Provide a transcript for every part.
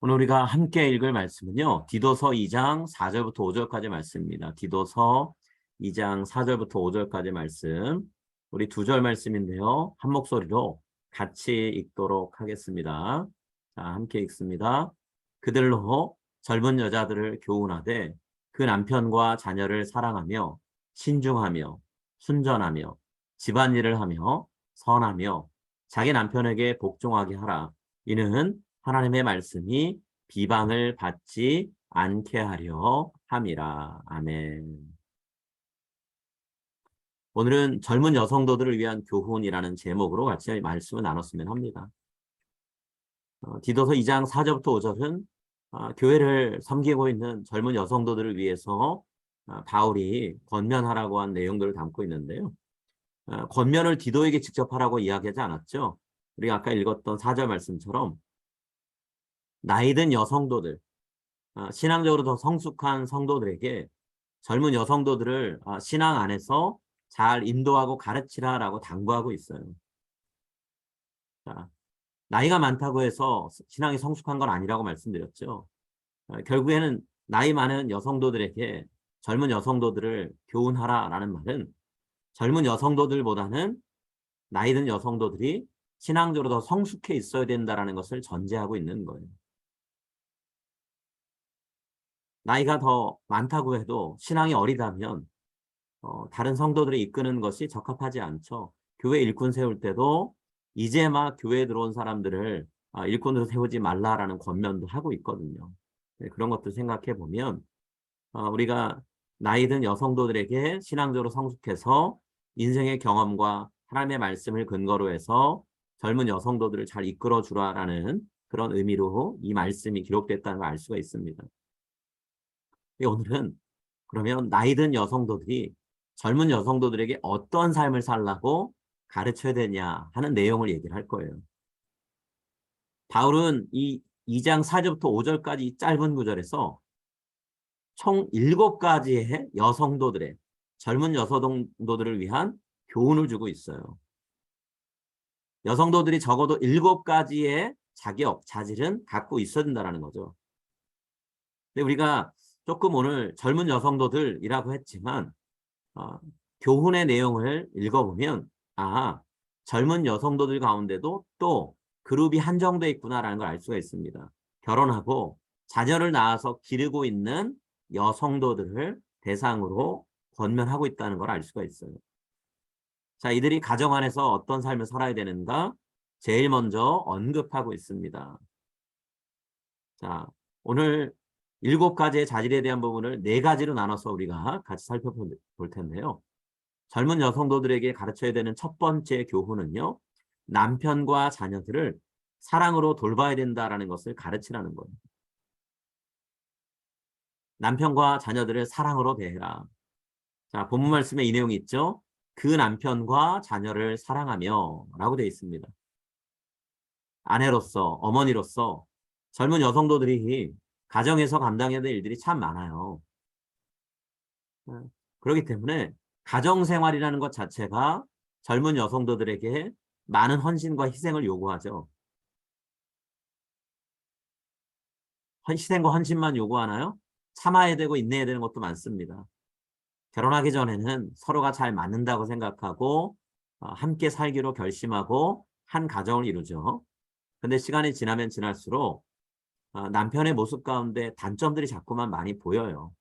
오늘 우리가 함께 읽을 말씀은요. 디도서 2장 4절부터 5절까지 말씀입니다. 디도서 2장 4절부터 5절까지 말씀. 우리 두 절 말씀인데요. 한 목소리로 같이 읽도록 하겠습니다. 자, 함께 읽습니다. 그들로 젊은 여자들을 교훈하되 그 남편과 자녀를 사랑하며 신중하며 순전하며 집안일을 하며 선하며 자기 남편에게 복종하게 하라. 이는 하나님의 말씀이 비방을 받지 않게 하려 함이라. 아멘. 오늘은 젊은 여성도들을 위한 교훈이라는 제목으로 같이 말씀을 나눴으면 합니다. 디도서 2장 4절부터 5절은 교회를 섬기고 있는 젊은 여성도들을 위해서 바울이 권면하라고 한 내용들을 담고 있는데요. 권면을 디도에게 직접 하라고 이야기하지 않았죠. 우리가 아까 읽었던 4절 말씀처럼 나이든 여성도들, 신앙적으로 더 성숙한 성도들에게 젊은 여성도들을 신앙 안에서 잘 인도하고 가르치라라고 당부하고 있어요. 자, 나이가 많다고 해서 신앙이 성숙한 건 아니라고 말씀드렸죠. 결국에는 나이 많은 여성도들에게 젊은 여성도들을 교훈하라라는 말은 젊은 여성도들보다는 나이 든 여성도들이 신앙적으로 더 성숙해 있어야 된다는 것을 전제하고 있는 거예요. 나이가 더 많다고 해도 신앙이 어리다면 다른 성도들이 이끄는 것이 적합하지 않죠. 교회 일꾼 세울 때도 이제 막 교회에 들어온 사람들을 일꾼으로 세우지 말라라는 권면도 하고 있거든요. 네, 그런 것도 생각해 보면 우리가 나이 든 여성도들에게 신앙적으로 성숙해서 인생의 경험과 하나님의 말씀을 근거로 해서 젊은 여성도들을 잘 이끌어 주라라는 그런 의미로 이 말씀이 기록됐다는 걸 알 수가 있습니다. 오늘은 그러면 나이 든 여성도들이 젊은 여성도들에게 어떤 삶을 살라고 가르쳐야 되냐 하는 내용을 얘기를 할 거예요. 바울은 이 2장 4절부터 5절까지 짧은 구절에서 총 7가지의 여성도들의 젊은 여성도들을 위한 교훈을 주고 있어요. 여성도들이 적어도 7가지의 자격, 자질은 갖고 있어야 된다는 거죠. 근데 우리가 조금 오늘 젊은 여성도들이라고 했지만 교훈의 내용을 읽어보면 젊은 여성도들 가운데도 또 그룹이 한정되어 있구나라는 걸 알 수가 있습니다. 결혼하고 자녀를 낳아서 기르고 있는 여성도들을 대상으로 권면하고 있다는 걸 알 수가 있어요. 자, 이들이 가정 안에서 어떤 삶을 살아야 되는가? 제일 먼저 언급하고 있습니다. 자, 오늘 7가지의 자질에 대한 부분을 4가지로 나눠서 우리가 같이 살펴볼 텐데요. 젊은 여성도들에게 가르쳐야 되는 첫 번째 교훈은요. 남편과 자녀들을 사랑으로 돌봐야 된다라는 것을 가르치라는 거예요. 남편과 자녀들을 사랑으로 대해라. 자, 본문 말씀에 이 내용이 있죠. 그 남편과 자녀를 사랑하며 라고 되어 있습니다. 아내로서, 어머니로서 젊은 여성도들이 가정에서 감당해야 될 일들이 참 많아요. 그렇기 때문에 가정생활이라는 것 자체가 젊은 여성도들에게 많은 헌신과 희생을 요구하죠. 희생과 헌신만 요구하나요? 참아야 되고 인내해야 되는 것도 많습니다. 결혼하기 전에는 서로가 잘 맞는다고 생각하고 함께 살기로 결심하고 한 가정을 이루죠. 근데 시간이 지나면 지날수록 남편의 모습 가운데 단점들이 자꾸만 많이 보여요.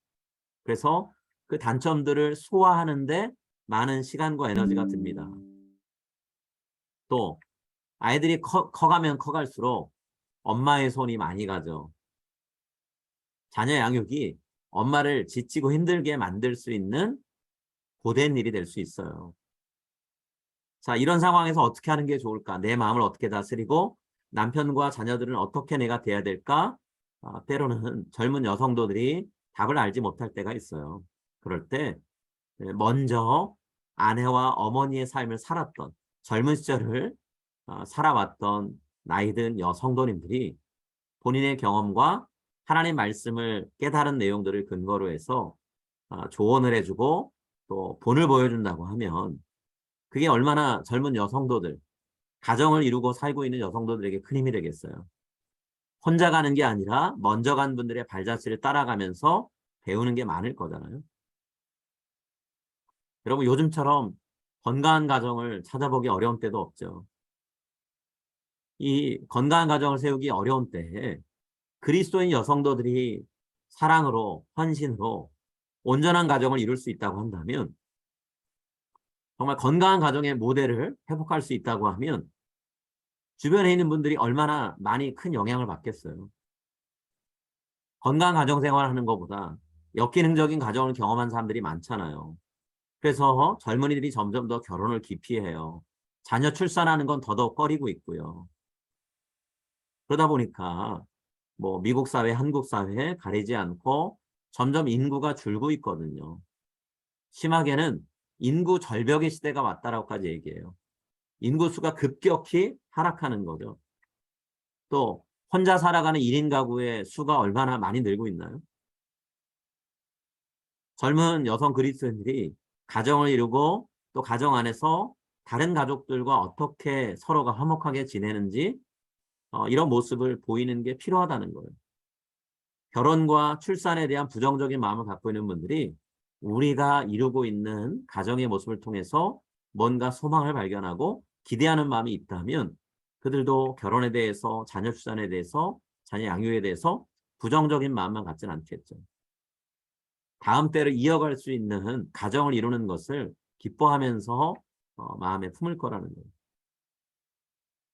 그래서 그 단점들을 소화하는데 많은 시간과 에너지가 듭니다. 또 아이들이 커가면 커갈수록 엄마의 손이 많이 가죠. 자녀 양육이 엄마를 지치고 힘들게 만들 수 있는 고된 일이 될 수 있어요. 자, 이런 상황에서 어떻게 하는 게 좋을까? 내 마음을 어떻게 다스리고 남편과 자녀들은 어떻게 내가 돼야 될까? 때로는 젊은 여성도들이 답을 알지 못할 때가 있어요. 그럴 때 먼저 아내와 어머니의 삶을 살았던 젊은 시절을 살아왔던 나이든 여성도님들이 본인의 경험과 하나님 말씀을 깨달은 내용들을 근거로 해서 조언을 해주고 또 본을 보여준다고 하면 그게 얼마나 젊은 여성도들, 가정을 이루고 살고 있는 여성도들에게 큰 힘이 되겠어요. 혼자 가는 게 아니라 먼저 간 분들의 발자취를 따라가면서 배우는 게 많을 거잖아요. 여러분 요즘처럼 건강한 가정을 찾아보기 어려운 때도 없죠. 이 건강한 가정을 세우기 어려운 때에 그리스도인 여성도들이 사랑으로 헌신으로 온전한 가정을 이룰 수 있다고 한다면 정말 건강한 가정의 모델을 회복할 수 있다고 하면 주변에 있는 분들이 얼마나 많이 큰 영향을 받겠어요. 건강한 가정생활을 하는 것보다 역기능적인 가정을 경험한 사람들이 많잖아요. 그래서 젊은이들이 점점 더 결혼을 기피해요. 자녀 출산하는 건 더더욱 꺼리고 있고요. 그러다 보니까 뭐 미국 사회, 한국 사회 가리지 않고 점점 인구가 줄고 있거든요. 심하게는 인구 절벽의 시대가 왔다라고까지 얘기해요. 인구수가 급격히 하락하는 거죠. 또 혼자 살아가는 1인 가구의 수가 얼마나 많이 늘고 있나요? 젊은 여성 그리스도인들이 가정을 이루고 또 가정 안에서 다른 가족들과 어떻게 서로가 화목하게 지내는지 이런 모습을 보이는 게 필요하다는 거예요. 결혼과 출산에 대한 부정적인 마음을 갖고 있는 분들이 우리가 이루고 있는 가정의 모습을 통해서 뭔가 소망을 발견하고 기대하는 마음이 있다면 그들도 결혼에 대해서 자녀 출산에 대해서 자녀 양육에 대해서 부정적인 마음만 갖지는 않겠죠. 다음 때를 이어갈 수 있는 가정을 이루는 것을 기뻐하면서 마음에 품을 거라는 거예요.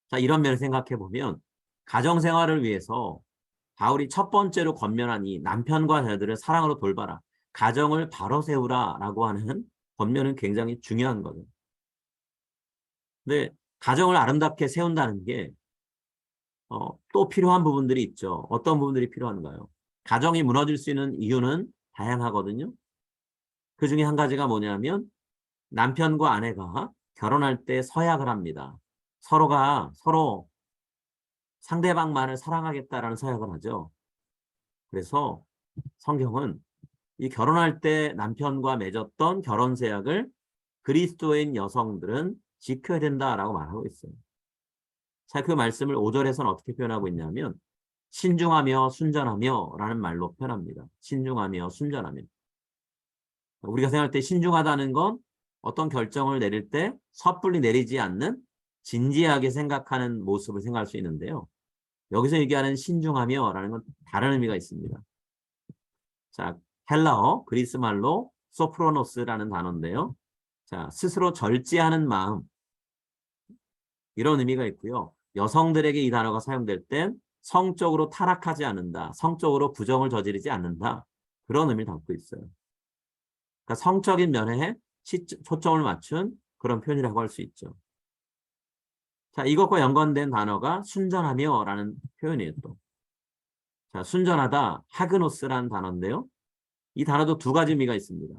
자, 이런 면을 생각해 보면 가정 생활을 위해서 바울이 첫 번째로 권면한 이 남편과 자녀들을 사랑으로 돌봐라. 가정을 바로 세우라라고 하는 권면은 굉장히 중요한 거죠. 근데 가정을 아름답게 세운다는 게 또 필요한 부분들이 있죠. 어떤 부분들이 필요한가요? 가정이 무너질 수 있는 이유는 다양하거든요. 그 중에 한 가지가 뭐냐면 남편과 아내가 결혼할 때 서약을 합니다. 서로가 서로 상대방만을 사랑하겠다라는 서약을 하죠. 그래서 성경은 이 결혼할 때 남편과 맺었던 결혼 서약을 그리스도인 여성들은 지켜야 된다라고 말하고 있어요. 자, 그 말씀을 5절에서는 어떻게 표현하고 있냐면 신중하며 순전하며 라는 말로 표현합니다. 신중하며 순전하며. 우리가 생각할 때 신중하다는 건 어떤 결정을 내릴 때 섣불리 내리지 않는 진지하게 생각하는 모습을 생각할 수 있는데요. 여기서 얘기하는 신중하며 라는 건 다른 의미가 있습니다. 자, 헬라어, 그리스 말로 소프로노스라는 단어인데요. 자, 스스로 절제하는 마음, 이런 의미가 있고요. 여성들에게 이 단어가 사용될 땐 성적으로 타락하지 않는다, 성적으로 부정을 저지르지 않는다, 그런 의미를 담고 있어요. 그러니까 성적인 면에 초점을 맞춘 그런 표현이라고 할 수 있죠. 자, 이것과 연관된 단어가 순전하며 라는 표현이에요, 또. 자, 순전하다, 하그노스라는 단어인데요. 이 단어도 두 가지 의미가 있습니다.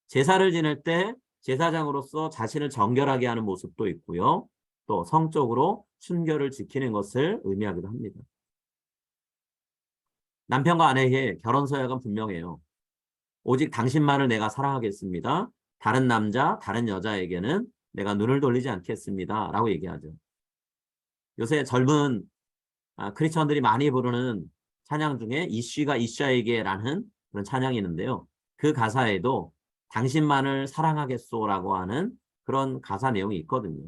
제사를 지낼 때 제사장으로서 자신을 정결하게 하는 모습도 있고요. 또 성적으로 순결을 지키는 것을 의미하기도 합니다. 남편과 아내의 결혼 서약은 분명해요. 오직 당신만을 내가 사랑하겠습니다. 다른 남자, 다른 여자에게는 내가 눈을 돌리지 않겠습니다. 라고 얘기하죠. 요새 젊은 크리스천들이 많이 부르는 찬양 중에 이쉬가 이샤에게라는 그런 찬양이 있는데요. 그 가사에도 당신만을 사랑하겠소라고 하는 그런 가사 내용이 있거든요.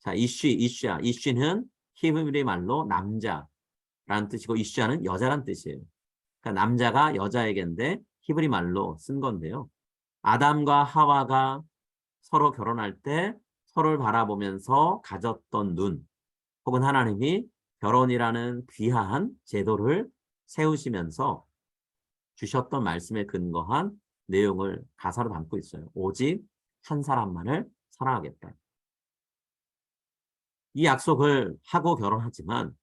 자, 이쉬야. 이쉬는 히브리 말로 남자라는 뜻이고 이쉬야는 여자란 뜻이에요. 그러니까 남자가 여자에게인데 히브리 말로 쓴 건데요. 아담과 하와가 서로 결혼할 때 서로를 바라보면서 가졌던 눈, 혹은 하나님이 결혼이라는 귀한 제도를 세우시면서 주셨던 말씀에 근거한 내용을 가사로 담고 있어요. 오직 한 사람만을 사랑하겠다. 이 약속을 하고 결혼하지만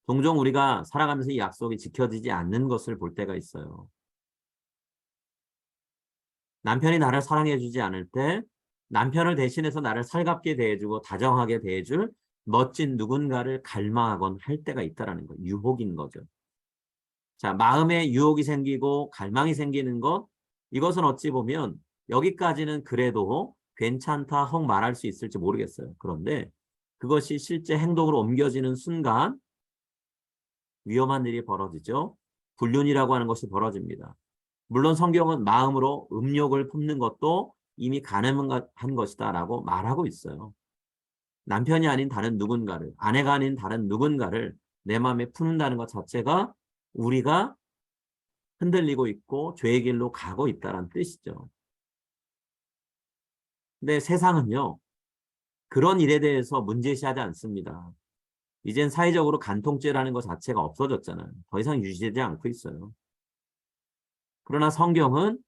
종종 우리가 살아가면서 이 약속이 지켜지지 않는 것을 볼 때가 있어요. 남편이 나를 사랑해주지 않을 때 남편을 대신해서 나를 살갑게 대해주고 다정하게 대해줄 멋진 누군가를 갈망하곤 할 때가 있다는 거, 유혹인 거죠. 자, 마음에 유혹이 생기고 갈망이 생기는 것, 이것은 어찌 보면 여기까지는 그래도 괜찮다 혹 말할 수 있을지 모르겠어요. 그런데 그것이 실제 행동으로 옮겨지는 순간 위험한 일이 벌어지죠. 불륜이라고 하는 것이 벌어집니다. 물론 성경은 마음으로 음욕을 품는 것도 이미 가능한 것이다라고 말하고 있어요. 남편이 아닌 다른 누군가를, 아내가 아닌 다른 누군가를 내 마음에 품는다는 것 자체가 우리가 흔들리고 있고 죄의 길로 가고 있다는 뜻이죠. 근데 세상은요, 그런 일에 대해서 문제시하지 않습니다. 이젠 사회적으로 간통죄라는 것 자체가 없어졌잖아요. 더 이상 유지되지 않고 있어요. 그러나 성경은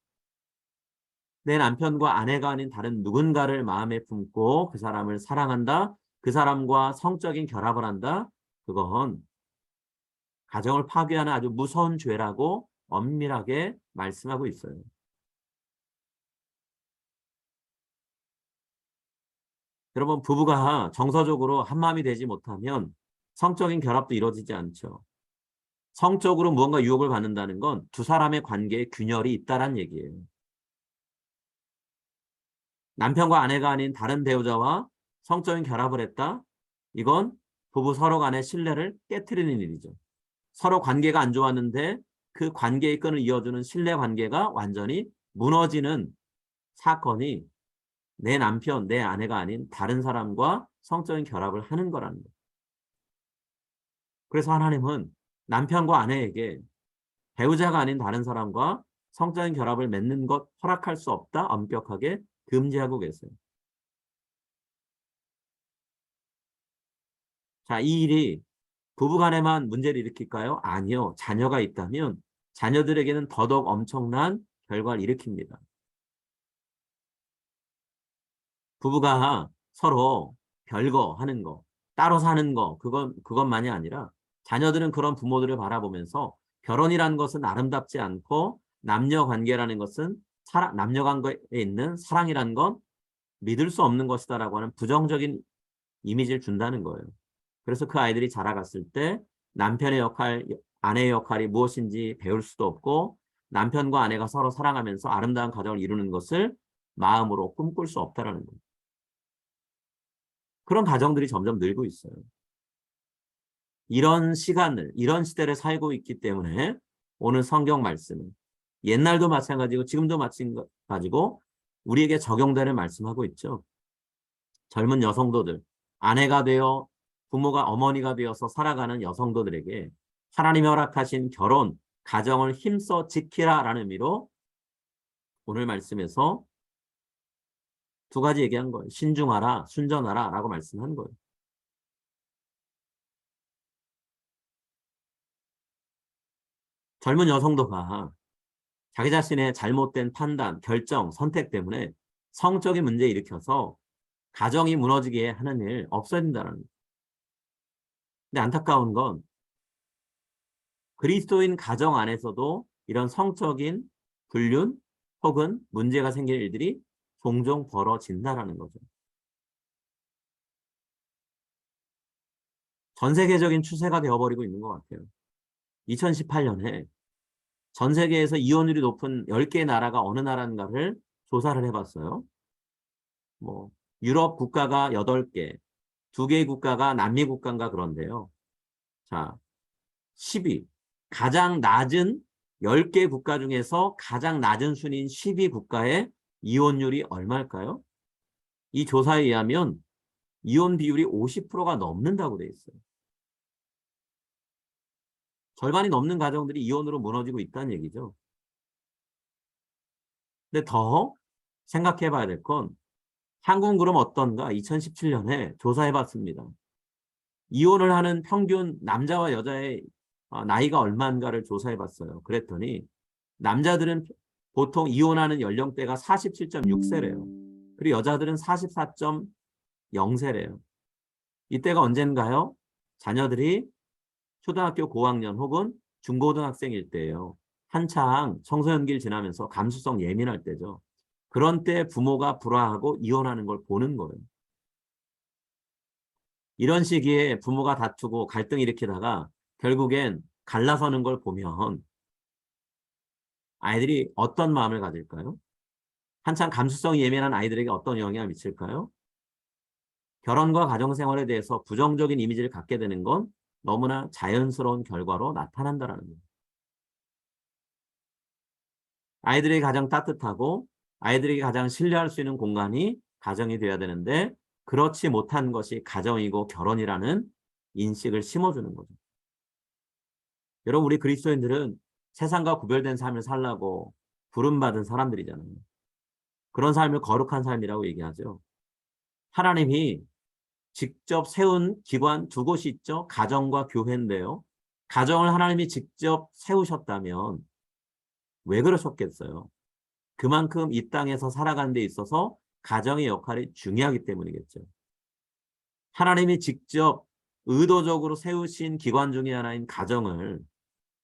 내 남편과 아내가 아닌 다른 누군가를 마음에 품고 그 사람을 사랑한다. 그 사람과 성적인 결합을 한다. 그건 가정을 파괴하는 아주 무서운 죄라고 엄밀하게 말씀하고 있어요. 여러분, 부부가 정서적으로 한마음이 되지 못하면 성적인 결합도 이루어지지 않죠. 성적으로 무언가 유혹을 받는다는 건 두 사람의 관계에 균열이 있다는 얘기예요. 남편과 아내가 아닌 다른 배우자와 성적인 결합을 했다? 이건 부부 서로 간의 신뢰를 깨트리는 일이죠. 서로 관계가 안 좋았는데 그 관계의 끈을 이어주는 신뢰 관계가 완전히 무너지는 사건이 내 남편, 내 아내가 아닌 다른 사람과 성적인 결합을 하는 거라는 거예요. 그래서 하나님은 남편과 아내에게 배우자가 아닌 다른 사람과 성적인 결합을 맺는 것 허락할 수 없다. 엄격하게 금지하고 계세요. 자, 이 일이 부부간에만 문제를 일으킬까요? 아니요. 자녀가 있다면 자녀들에게는 더더욱 엄청난 결과를 일으킵니다. 부부가 서로 별거 하는 거, 따로 사는 거, 그것만이 아니라 자녀들은 그런 부모들을 바라보면서 결혼이라는 것은 아름답지 않고 남녀 관계라는 것은 남녀 관계에 있는 사랑이라는 건 믿을 수 없는 것이다라고 하는 부정적인 이미지를 준다는 거예요. 그래서 그 아이들이 자라갔을 때 남편의 역할, 아내의 역할이 무엇인지 배울 수도 없고 남편과 아내가 서로 사랑하면서 아름다운 가정을 이루는 것을 마음으로 꿈꿀 수 없다라는 거예요. 그런 가정들이 점점 늘고 있어요. 이런 시간을, 이런 시대를 살고 있기 때문에 오늘 성경 말씀은 옛날도 마찬가지고 지금도 마찬가지고 우리에게 적용되는 말씀하고 있죠. 젊은 여성도들, 아내가 되어 부모가 어머니가 되어서 살아가는 여성도들에게 하나님이 허락하신 결혼, 가정을 힘써 지키라라는 의미로 오늘 말씀에서 두 가지 얘기한 거예요. 신중하라, 순전하라 라고 말씀한 거예요. 젊은 여성도가 자기 자신의 잘못된 판단, 결정, 선택 때문에 성적인 문제 일으켜서 가정이 무너지게 하는 일 없어야 된다는 거예요. 근데 안타까운 건 그리스도인 가정 안에서도 이런 성적인 불륜 혹은 문제가 생길 일들이 종종 벌어진다라는 거죠. 전 세계적인 추세가 되어버리고 있는 것 같아요. 2018년에 전 세계에서 이혼율이 높은 10개 나라가 어느 나라인가를 조사를 해봤어요. 뭐 유럽 국가가 8개, 2개의 국가가 남미 국가인가 그런데요. 자, 10위. 가장 낮은 10개 국가 중에서 가장 낮은 순위인 10위 국가의 이혼율이 얼마일까요? 이 조사에 의하면 이혼 비율이 50%가 넘는다고 돼 있어요. 절반이 넘는 가정들이 이혼으로 무너지고 있다는 얘기죠. 근데 더 생각해 봐야 될 건 한국은 그럼 어떤가? 2017년에 조사해 봤습니다. 이혼을 하는 평균 남자와 여자의 나이가 얼마인가를 조사해 봤어요. 그랬더니 남자들은 보통 이혼하는 연령대가 47.6세래요. 그리고 여자들은 44.0세래요. 이때가 언젠가요? 자녀들이 초등학교 고학년 혹은 중고등학생일 때예요. 한창 청소년기를 지나면서 감수성 예민할 때죠. 그런 때 부모가 불화하고 이혼하는 걸 보는 거예요. 이런 시기에 부모가 다투고 갈등 일으키다가 결국엔 갈라서는 걸 보면 아이들이 어떤 마음을 가질까요? 한창 감수성이 예민한 아이들에게 어떤 영향을 미칠까요? 결혼과 가정생활에 대해서 부정적인 이미지를 갖게 되는 건 너무나 자연스러운 결과로 나타난다는 거예요. 아이들에게 가장 따뜻하고 아이들에게 가장 신뢰할 수 있는 공간이 가정이 되어야 되는데 그렇지 못한 것이 가정이고 결혼이라는 인식을 심어주는 거죠. 여러분 우리 그리스도인들은 세상과 구별된 삶을 살라고 부름받은 사람들이잖아요. 그런 삶을 거룩한 삶이라고 얘기하죠. 하나님이 직접 세운 기관 두 곳이 있죠. 가정과 교회인데요. 가정을 하나님이 직접 세우셨다면 왜 그러셨겠어요? 그만큼 이 땅에서 살아가는 데 있어서 가정의 역할이 중요하기 때문이겠죠. 하나님이 직접 의도적으로 세우신 기관 중에 하나인 가정을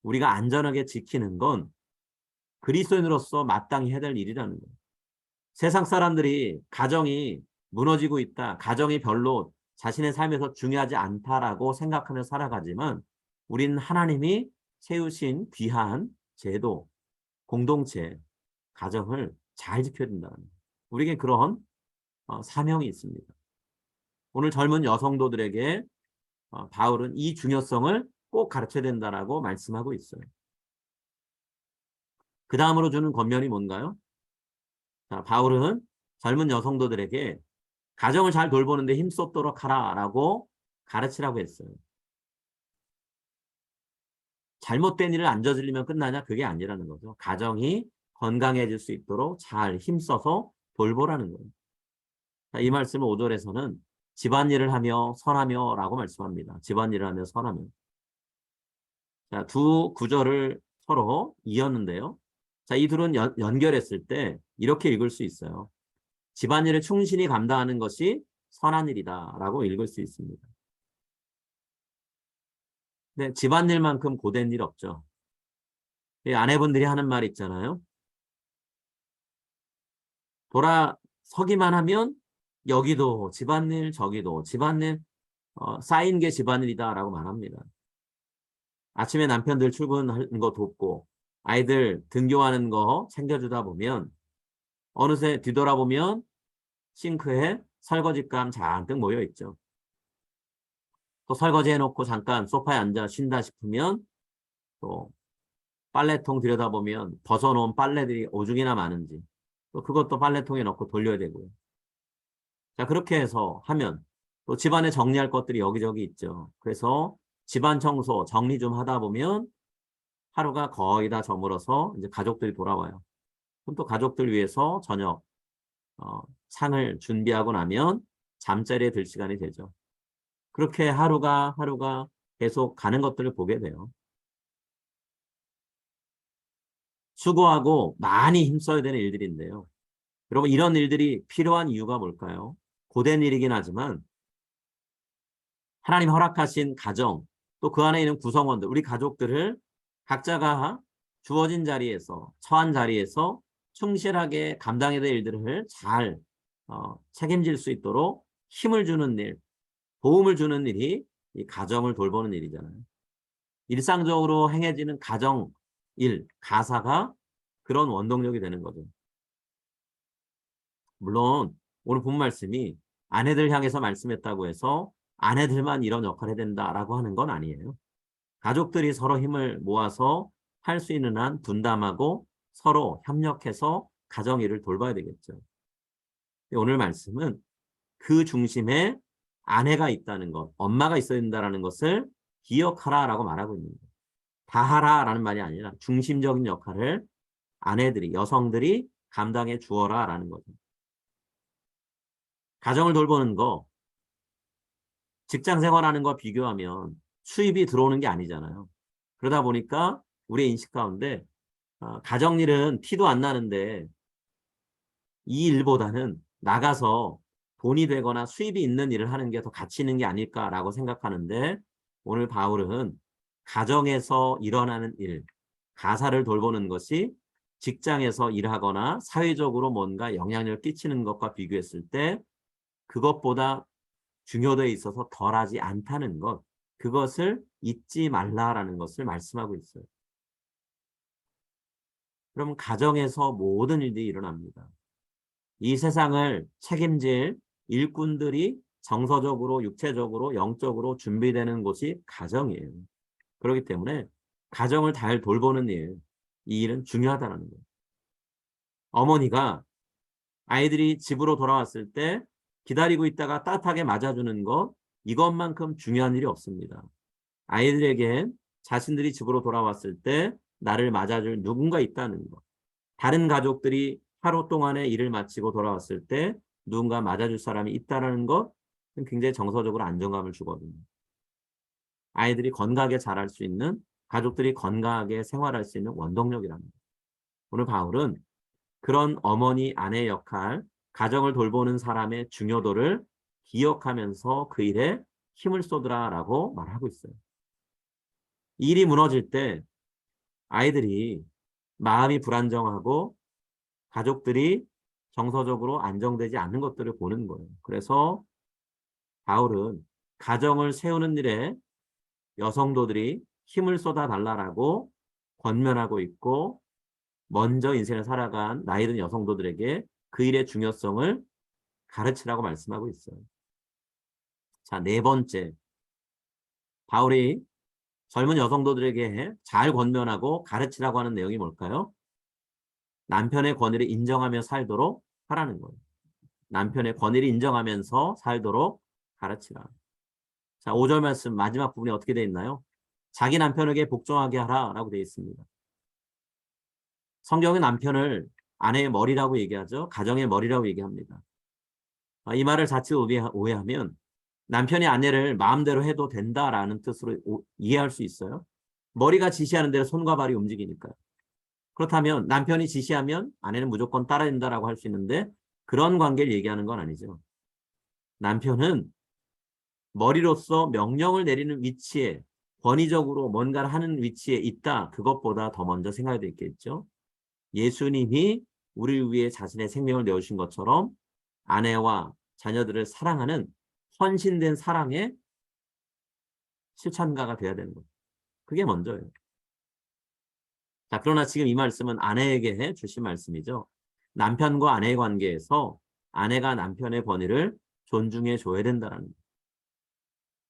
우리가 안전하게 지키는 건 그리스도인으로서 마땅히 해야 될 일이라는 거예요. 세상 사람들이 가정이 무너지고 있다. 가정이 별로 자신의 삶에서 중요하지 않다라고 생각하며 살아가지만 우리는 하나님이 세우신 귀한 제도, 공동체, 가정을 잘 지켜야 된다는 거예요. 우리에게 그런 사명이 있습니다. 오늘 젊은 여성도들에게 바울은 이 중요성을 꼭 가르쳐야 된다라고 말씀하고 있어요. 그 다음으로 주는 권면이 뭔가요? 자, 바울은 젊은 여성도들에게 가정을 잘 돌보는 데 힘쏟도록 하라라고 가르치라고 했어요. 잘못된 일을 안 저지르면 끝나냐? 그게 아니라는 거죠. 가정이 건강해질 수 있도록 잘 힘써서 돌보라는 거예요. 자, 이 말씀을 5절에서는 집안일을 하며 선하며 라고 말씀합니다. 집안일을 하며 선하며. 자, 두 구절을 서로 이었는데요. 자, 이 둘은 연결했을 때 이렇게 읽을 수 있어요. 집안일을 충실히 감당하는 것이 선한 일이다 라고 읽을 수 있습니다. 네, 집안일만큼 고된 일 없죠. 아내분들이 하는 말 있잖아요. 돌아서기만 하면 여기도 집안일 저기도 집안일 쌓인 게 집안일이다 라고 말합니다. 아침에 남편들 출근하는 거 돕고 아이들 등교하는 거 챙겨주다 보면 어느새 뒤돌아보면 싱크에 설거지감 잔뜩 모여있죠. 또 설거지 해놓고 잠깐 소파에 앉아 쉰다 싶으면 또 빨래통 들여다보면 벗어놓은 빨래들이 오죽이나 많은지 또 그것도 빨래통에 넣고 돌려야 되고요. 자, 그렇게 해서 하면 또 집안에 정리할 것들이 여기저기 있죠. 그래서 집안 청소 정리 좀 하다 보면 하루가 거의 다 저물어서 이제 가족들이 돌아와요. 그럼 또 가족들 위해서 저녁 상을 준비하고 나면 잠자리에 들 시간이 되죠. 그렇게 하루가 계속 가는 것들을 보게 돼요. 수고하고 많이 힘써야 되는 일들인데요. 여러분 이런 일들이 필요한 이유가 뭘까요? 고된 일이긴 하지만 하나님 허락하신 가정 또 그 안에 있는 구성원들 우리 가족들을 각자가 주어진 자리에서 처한 자리에서 충실하게 감당해야 될 일들을 잘 책임질 수 있도록 힘을 주는 일, 도움을 주는 일이 이 가정을 돌보는 일이잖아요. 일상적으로 행해지는 가정 일, 가사가 그런 원동력이 되는 거죠. 물론 오늘 본 말씀이 아내들 향해서 말씀했다고 해서 아내들만 이런 역할을 해야 된다라고 하는 건 아니에요. 가족들이 서로 힘을 모아서 할 수 있는 한 분담하고 서로 협력해서 가정 일을 돌봐야 되겠죠. 오늘 말씀은 그 중심에 아내가 있다는 것, 엄마가 있어야 된다는 것을 기억하라라고 말하고 있는 거예요. 다 하라라는 말이 아니라 중심적인 역할을 아내들이, 여성들이 감당해 주어라라는 거죠. 가정을 돌보는 거, 직장 생활하는 거 비교하면 수입이 들어오는 게 아니잖아요. 그러다 보니까 우리의 인식 가운데 가정일은 티도 안 나는데 이 일보다는 나가서 돈이 되거나 수입이 있는 일을 하는 게 더 가치 있는 게 아닐까라고 생각하는데 오늘 바울은 가정에서 일어나는 일, 가사를 돌보는 것이 직장에서 일하거나 사회적으로 뭔가 영향력을 끼치는 것과 비교했을 때 그것보다 중요도에 있어서 덜하지 않다는 것, 그것을 잊지 말라라는 것을 말씀하고 있어요. 그럼 가정에서 모든 일들이 일어납니다. 이 세상을 책임질 일꾼들이 정서적으로, 육체적으로, 영적으로 준비되는 곳이 가정이에요. 그렇기 때문에 가정을 잘 돌보는 일, 이 일은 중요하다는 거예요. 어머니가 아이들이 집으로 돌아왔을 때 기다리고 있다가 따뜻하게 맞아주는 것, 이것만큼 중요한 일이 없습니다. 아이들에겐 자신들이 집으로 돌아왔을 때 나를 맞아줄 누군가 있다는 것. 다른 가족들이 하루 동안의 일을 마치고 돌아왔을 때 누군가 맞아줄 사람이 있다는 것, 굉장히 정서적으로 안정감을 주거든요. 아이들이 건강하게 자랄 수 있는, 가족들이 건강하게 생활할 수 있는 원동력이랍니다. 오늘 바울은 그런 어머니, 아내 역할, 가정을 돌보는 사람의 중요도를 기억하면서 그 일에 힘을 쏟으라라고 말하고 있어요. 일이 무너질 때 아이들이 마음이 불안정하고 가족들이 정서적으로 안정되지 않는 것들을 보는 거예요. 그래서 바울은 가정을 세우는 일에 여성도들이 힘을 쏟아달라고 권면하고 있고, 먼저 인생을 살아간 나이 든 여성도들에게 그 일의 중요성을 가르치라고 말씀하고 있어요. 자, 네 번째, 바울이 젊은 여성도들에게 잘 권면하고 가르치라고 하는 내용이 뭘까요? 남편의 권위를 인정하며 살도록 하라는 거예요. 남편의 권위를 인정하면서 살도록 가르치라. 자, 5절 말씀 마지막 부분에 어떻게 되어 있나요? 자기 남편에게 복종하게 하라라고 되어 있습니다. 성경은 남편을 아내의 머리라고 얘기하죠. 가정의 머리라고 얘기합니다. 이 말을 자칫 오해하면 남편이 아내를 마음대로 해도 된다라는 뜻으로 이해할 수 있어요. 머리가 지시하는 대로 손과 발이 움직이니까요. 그렇다면 남편이 지시하면 아내는 무조건 따라야 된다라고 할 수 있는데, 그런 관계를 얘기하는 건 아니죠. 남편은 머리로서 명령을 내리는 위치에, 권위적으로 뭔가를 하는 위치에 있다. 그것보다 더 먼저 생각해야 되겠죠. 예수님이 우리를 위해 자신의 생명을 내어주신 것처럼 아내와 자녀들을 사랑하는 헌신된 사랑의 실천가가 돼야 되는 거예요. 그게 먼저예요. 자, 그러나 지금 이 말씀은 아내에게 주신 말씀이죠. 남편과 아내의 관계에서 아내가 남편의 권위를 존중해 줘야 된다는 거예요.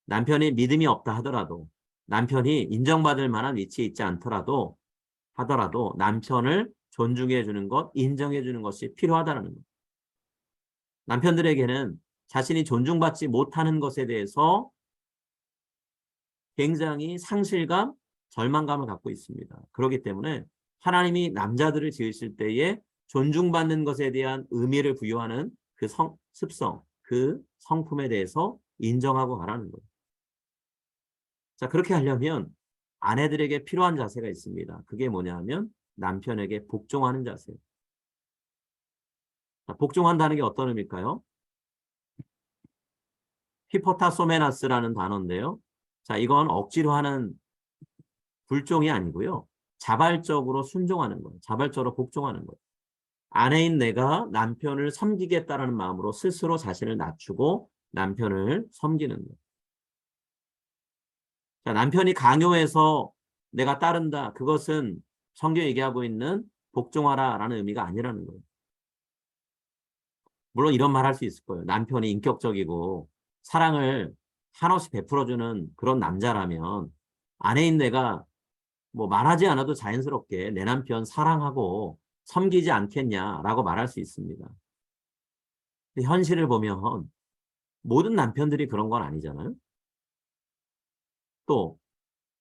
남편이 믿음이 없다 하더라도, 남편이 인정받을 만한 위치에 있지 않더라도 하더라도 남편을 존중해 주는 것, 인정해 주는 것이 필요하다는 거예요. 남편들에게는 자신이 존중받지 못하는 것에 대해서 굉장히 상실감, 절망감을 갖고 있습니다. 그렇기 때문에 하나님이 남자들을 지으실 때에 존중받는 것에 대한 의미를 부여하는 그 습성, 그 성품에 대해서 인정하고 가라는 거예요. 자, 그렇게 하려면 아내들에게 필요한 자세가 있습니다. 그게 뭐냐면 남편에게 복종하는 자세. 자, 복종한다는 게 어떤 의미일까요? 히포타소메나스라는 단어인데요. 자, 이건 억지로 하는 불종이 아니고요. 자발적으로 순종하는 거예요. 자발적으로 복종하는 거예요. 아내인 내가 남편을 섬기겠다라는 마음으로 스스로 자신을 낮추고 남편을 섬기는 거예요. 자, 남편이 강요해서 내가 따른다. 그것은 성경이 얘기하고 있는 복종하라라는 의미가 아니라는 거예요. 물론 이런 말 할 수 있을 거예요. 남편이 인격적이고 사랑을 한없이 베풀어주는 그런 남자라면 아내인 내가 뭐 말하지 않아도 자연스럽게 내 남편 사랑하고 섬기지 않겠냐라고 말할 수 있습니다. 근데 현실을 보면 모든 남편들이 그런 건 아니잖아요. 또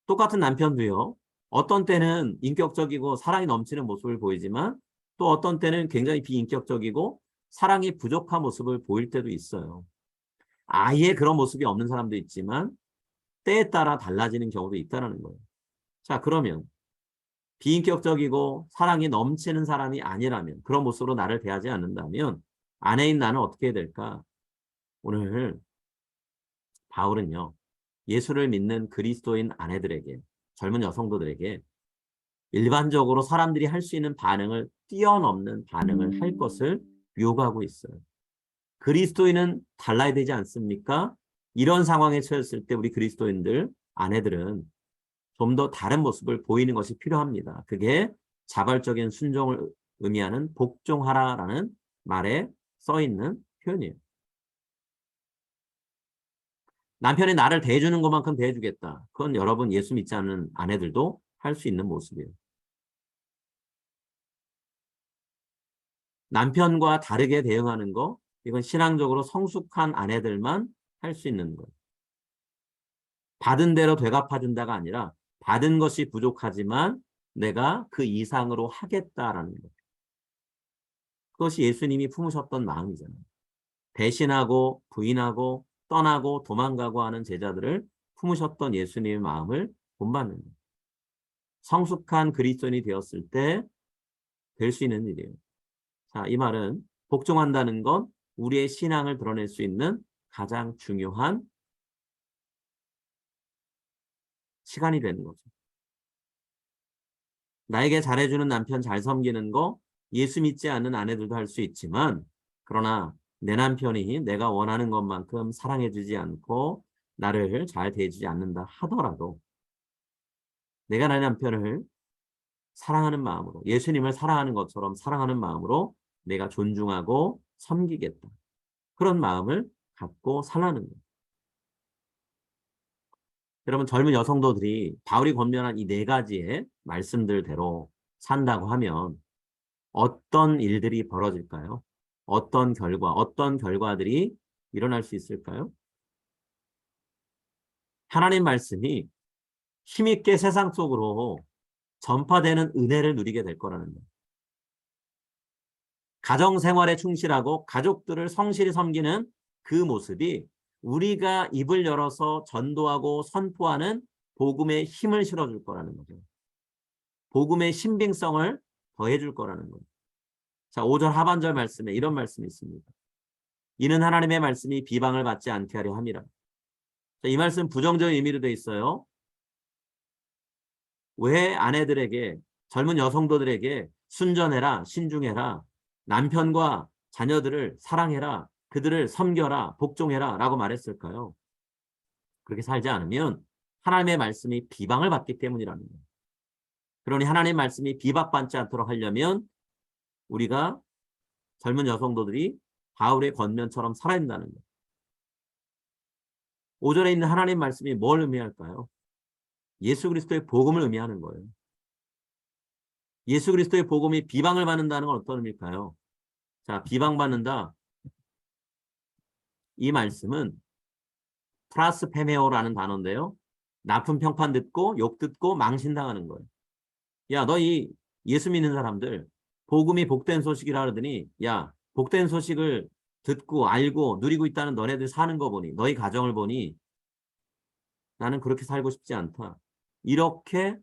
똑같은 남편도요. 어떤 때는 인격적이고 사랑이 넘치는 모습을 보이지만 또 어떤 때는 굉장히 비인격적이고 사랑이 부족한 모습을 보일 때도 있어요. 아예 그런 모습이 없는 사람도 있지만 때에 따라 달라지는 경우도 있다는 거예요. 자, 그러면 비인격적이고 사랑이 넘치는 사람이 아니라면, 그런 모습으로 나를 대하지 않는다면 아내인 나는 어떻게 해야 될까? 오늘 바울은요. 예수를 믿는 그리스도인 아내들에게, 젊은 여성도들에게 일반적으로 사람들이 할 수 있는 반응을 뛰어넘는 반응을 할 것을 요구하고 있어요. 그리스도인은 달라야 되지 않습니까? 이런 상황에 처했을 때 우리 그리스도인들, 아내들은 좀 더 다른 모습을 보이는 것이 필요합니다. 그게 자발적인 순종을 의미하는 복종하라라는 말에 써 있는 표현이에요. 남편이 나를 대해주는 것만큼 대해주겠다. 그건 여러분 예수 믿지 않는 아내들도 할 수 있는 모습이에요. 남편과 다르게 대응하는 거, 이건 신앙적으로 성숙한 아내들만 할 수 있는 거예요. 받은 대로 되갚아준다가 아니라 받은 것이 부족하지만 내가 그 이상으로 하겠다라는 거예요. 그것이 예수님이 품으셨던 마음이잖아요. 배신하고 부인하고 떠나고 도망가고 하는 제자들을 품으셨던 예수님의 마음을 본받는 거예요. 성숙한 그리스도인이 되었을 때 될 수 있는 일이에요. 자, 이 말은 복종한다는 건 우리의 신앙을 드러낼 수 있는 가장 중요한 시간이 되는 거죠. 나에게 잘해주는 남편 잘 섬기는 거 예수 믿지 않는 아내들도 할 수 있지만, 그러나 내 남편이 내가 원하는 것만큼 사랑해주지 않고 나를 잘 대해주지 않는다 하더라도 내가 내 남편을 사랑하는 마음으로, 예수님을 사랑하는 것처럼 사랑하는 마음으로 내가 존중하고 섬기겠다. 그런 마음을 갖고 살라는 거예요. 여러분, 젊은 여성도들이 바울이 권면한 이 네 가지의 말씀들대로 산다고 하면 어떤 일들이 벌어질까요? 어떤 결과들이 일어날 수 있을까요? 하나님 말씀이 힘있게 세상 속으로 전파되는 은혜를 누리게 될 거라는 거예요. 가정생활에 충실하고 가족들을 성실히 섬기는 그 모습이 우리가 입을 열어서 전도하고 선포하는 복음의 힘을 실어줄 거라는 거죠. 복음의 신빙성을 더해줄 거라는 거예요. 자, 5절 하반절 말씀에 이런 말씀이 있습니다. 이는 하나님의 말씀이 비방을 받지 않게 하려 함이라. 자, 이 말씀 부정적인 의미로 되어 있어요. 왜 아내들에게, 젊은 여성도들에게 순전해라, 신중해라, 남편과 자녀들을 사랑해라, 그들을 섬겨라, 복종해라 라고 말했을까요? 그렇게 살지 않으면 하나님의 말씀이 비방을 받기 때문이라는 거예요. 그러니 하나님의 말씀이 비박받지 않도록 하려면 우리가 젊은 여성도들이 바울의 권면처럼 살아야 된다는 거예요. 5절에 있는 하나님 말씀이 뭘 의미할까요? 예수 그리스도의 복음을 의미하는 거예요. 예수 그리스도의 복음이 비방을 받는다는 건 어떤 의미일까요? 자, 비방받는다. 이 말씀은 프라스페메오라는 단어인데요. 나쁜 평판 듣고 욕 듣고 망신당하는 거예요. 야, 너 이 예수 믿는 사람들 복음이 복된 소식이라 그러더니 야, 복된 소식을 듣고 알고 누리고 있다는 너네들 사는 거 보니, 너희 가정을 보니 나는 그렇게 살고 싶지 않다. 이렇게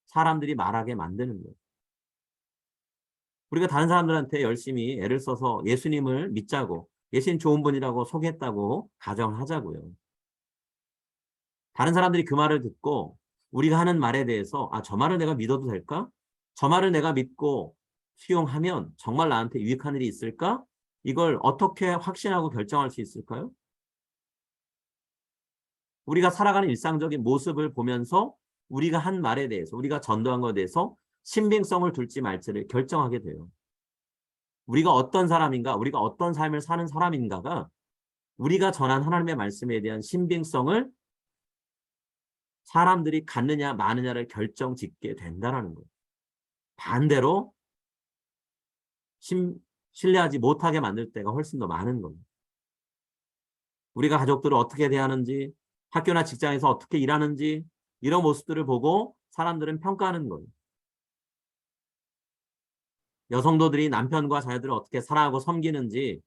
사람들이 말하게 만드는 거예요. 우리가 다른 사람들한테 열심히 애를 써서 예수님을 믿자고, 예수님 좋은 분이라고 소개했다고 가정을 하자고요. 다른 사람들이 그 말을 듣고 우리가 하는 말에 대해서 저 말을 내가 믿어도 될까? 저 말을 내가 믿고 수용하면 정말 나한테 유익한 일이 있을까? 이걸 어떻게 확신하고 결정할 수 있을까요? 우리가 살아가는 일상적인 모습을 보면서 우리가 한 말에 대해서, 우리가 전도한 것에 대해서 신빙성을 둘지 말지를 결정하게 돼요. 우리가 어떤 사람인가, 우리가 어떤 삶을 사는 사람인가가 우리가 전한 하나님의 말씀에 대한 신빙성을 사람들이 갖느냐 마느냐를 결정짓게 된다는 거예요. 반대로 신뢰하지 못하게 만들 때가 훨씬 더 많은 겁니다. 우리가 가족들을 어떻게 대하는지, 학교나 직장에서 어떻게 일하는지 이런 모습들을 보고 사람들은 평가하는 거예요. 여성도들이 남편과 자녀들을 어떻게 사랑하고 섬기는지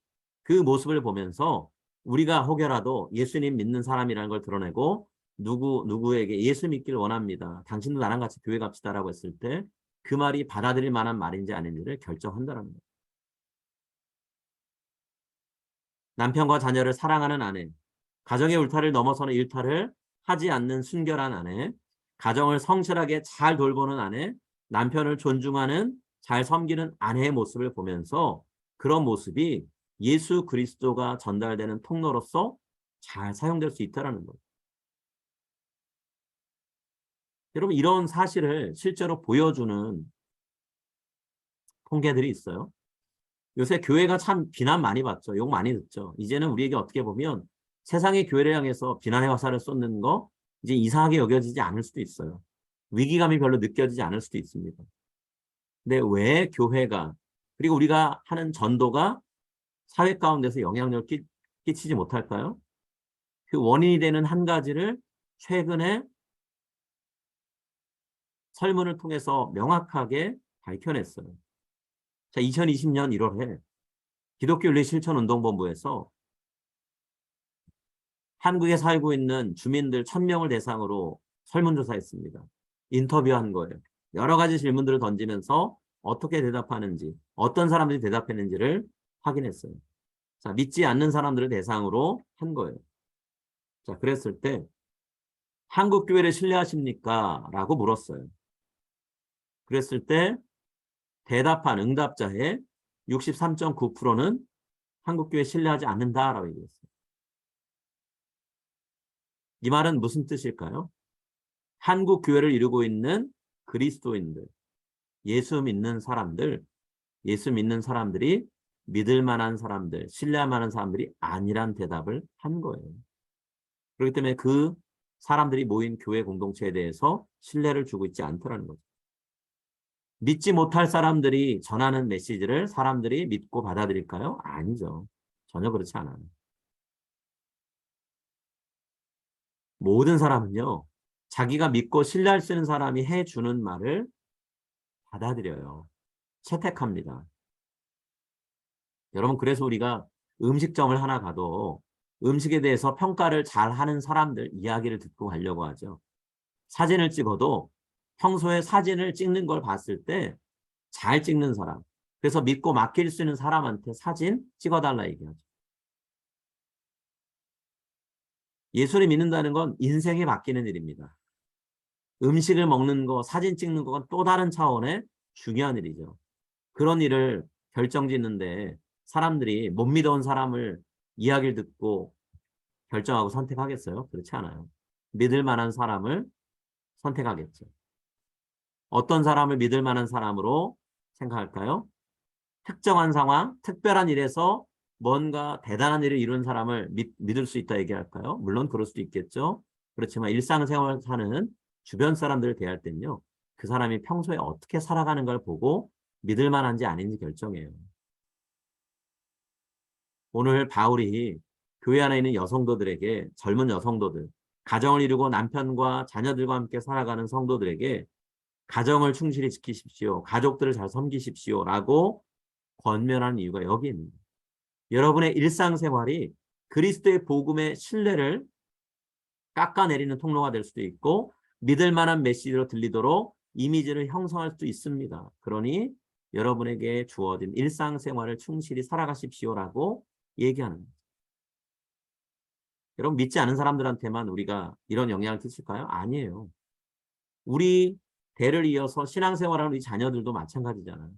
그 모습을 보면서 우리가 혹여라도 예수님 믿는 사람이라는 걸 드러내고 누구에게 예수 믿기를 원합니다. 당신도 나랑 같이 교회 갑시다라고 했을 때 그 말이 받아들일 만한 말인지 아닌지를 결정한다는 거예요. 남편과 자녀를 사랑하는 아내, 가정의 울타리를 넘어서는 일탈을 하지 않는 순결한 아내, 가정을 성실하게 잘 돌보는 아내, 남편을 존중하는 잘 섬기는 아내의 모습을 보면서 그런 모습이 예수 그리스도가 전달되는 통로로서 잘 사용될 수 있다는 거예요. 여러분, 이런 사실을 실제로 보여주는 통계들이 있어요. 요새 교회가 참 비난 많이 받죠. 욕 많이 듣죠. 이제는 우리에게 어떻게 보면 세상의 교회를 향해서 비난의 화살을 쏟는 거 이제 이상하게 여겨지지 않을 수도 있어요. 위기감이 별로 느껴지지 않을 수도 있습니다. 근데 왜 교회가 그리고 우리가 하는 전도가 사회 가운데서 영향력을 끼치지 못할까요? 그 원인이 되는 한 가지를 최근에 설문을 통해서 명확하게 밝혀냈어요. 자, 2020년 1월에 기독교 윤리 실천 운동본부에서 한국에 살고 있는 주민들 1000명을 대상으로 설문조사했습니다. 인터뷰한 거예요. 여러 가지 질문들을 던지면서 어떻게 대답하는지, 어떤 사람들이 대답했는지를 확인했어요. 자, 믿지 않는 사람들을 대상으로 한 거예요. 자, 그랬을 때 한국 교회를 신뢰하십니까? 라고 물었어요. 그랬을 때 대답한 응답자의 63.9%는 한국 교회 신뢰하지 않는다라고 얘기했어요. 이 말은 무슨 뜻일까요? 한국 교회를 이루고 있는 그리스도인들, 예수 믿는 사람들이 믿을 만한 사람들, 신뢰할 만한 사람들이 아니란 대답을 한 거예요. 그렇기 때문에 그 사람들이 모인 교회 공동체에 대해서 신뢰를 주고 있지 않더라는 거죠. 믿지 못할 사람들이 전하는 메시지를 사람들이 믿고 받아들일까요? 아니죠. 전혀 그렇지 않아요. 모든 사람은요, 자기가 믿고 신뢰할 수 있는 사람이 해주는 말을 받아들여요. 채택합니다. 여러분, 그래서 우리가 음식점을 하나 가도 음식에 대해서 평가를 잘 하는 사람들 이야기를 듣고 가려고 하죠. 사진을 찍어도 평소에 사진을 찍는 걸 봤을 때 잘 찍는 사람, 그래서 믿고 맡길 수 있는 사람한테 사진 찍어달라 얘기하죠. 예수를 믿는다는 건 인생이 바뀌는 일입니다. 음식을 먹는 거, 사진 찍는 건 또 다른 차원의 중요한 일이죠. 그런 일을 결정짓는데 사람들이 못 믿어온 사람을 이야기를 듣고 결정하고 선택하겠어요? 그렇지 않아요. 믿을 만한 사람을 선택하겠죠. 어떤 사람을 믿을 만한 사람으로 생각할까요? 특정한 상황, 특별한 일에서 뭔가 대단한 일을 이룬 사람을 믿을 수 있다 얘기할까요? 물론 그럴 수도 있겠죠. 그렇지만 일상생활 사는 주변 사람들을 대할 때는요. 그 사람이 평소에 어떻게 살아가는 걸 보고 믿을 만한지 아닌지 결정해요. 오늘 바울이 교회 안에 있는 여성도들에게, 젊은 여성도들, 가정을 이루고 남편과 자녀들과 함께 살아가는 성도들에게 가정을 충실히 지키십시오. 가족들을 잘 섬기십시오. 라고 권면하는 이유가 여기 있습니다. 여러분의 일상생활이 그리스도의 복음의 신뢰를 깎아내리는 통로가 될 수도 있고 믿을 만한 메시지로 들리도록 이미지를 형성할 수도 있습니다. 그러니 여러분에게 주어진 일상생활을 충실히 살아가십시오라고 얘기하는 거예요. 여러분 믿지 않은 사람들한테만 우리가 이런 영향을 끼칠까요? 아니에요. 우리 대를 이어서 신앙생활하는 우리 자녀들도 마찬가지잖아요.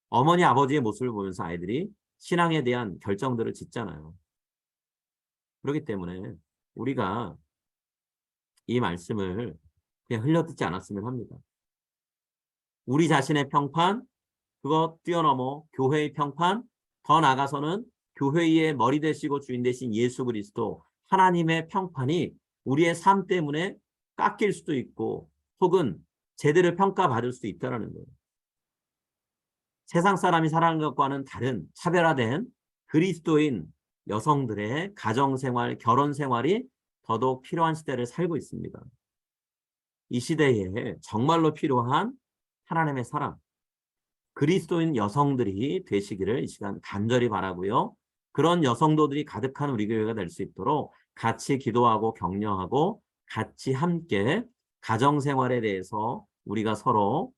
어머니 아버지의 모습을 보면서 아이들이 신앙에 대한 결정들을 짓잖아요. 그렇기 때문에 우리가 이 말씀을 그냥 흘려듣지 않았으면 합니다. 우리 자신의 평판, 그거 뛰어넘어 교회의 평판, 더 나아가서는 교회의 머리 되시고 주인 되신 예수 그리스도 하나님의 평판이 우리의 삶 때문에 깎일 수도 있고 혹은 제대로 평가받을 수도 있다는 거예요. 세상 사람이 살아가는 것과는 다른 차별화된 그리스도인 여성들의 가정생활, 결혼생활이 더더욱 필요한 시대를 살고 있습니다. 이 시대에 정말로 필요한 하나님의 사람, 그리스도인 여성들이 되시기를 이 시간 간절히 바라고요. 그런 여성도들이 가득한 우리 교회가 될 수 있도록 같이 기도하고 격려하고 같이 함께 가정생활에 대해서 우리가 서로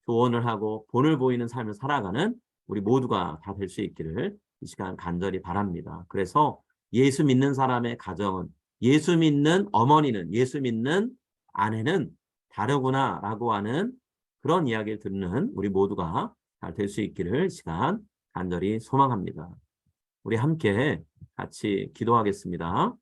조언을 하고 본을 보이는 삶을 살아가는 우리 모두가 다 될 수 있기를 이 시간 간절히 바랍니다. 그래서 예수 믿는 사람의 가정은, 예수 믿는 어머니는, 예수 믿는 아내는 다르구나라고 하는 그런 이야기를 듣는 우리 모두가 잘 될 수 있기를 이 시간 간절히 소망합니다. 우리 함께 같이 기도하겠습니다.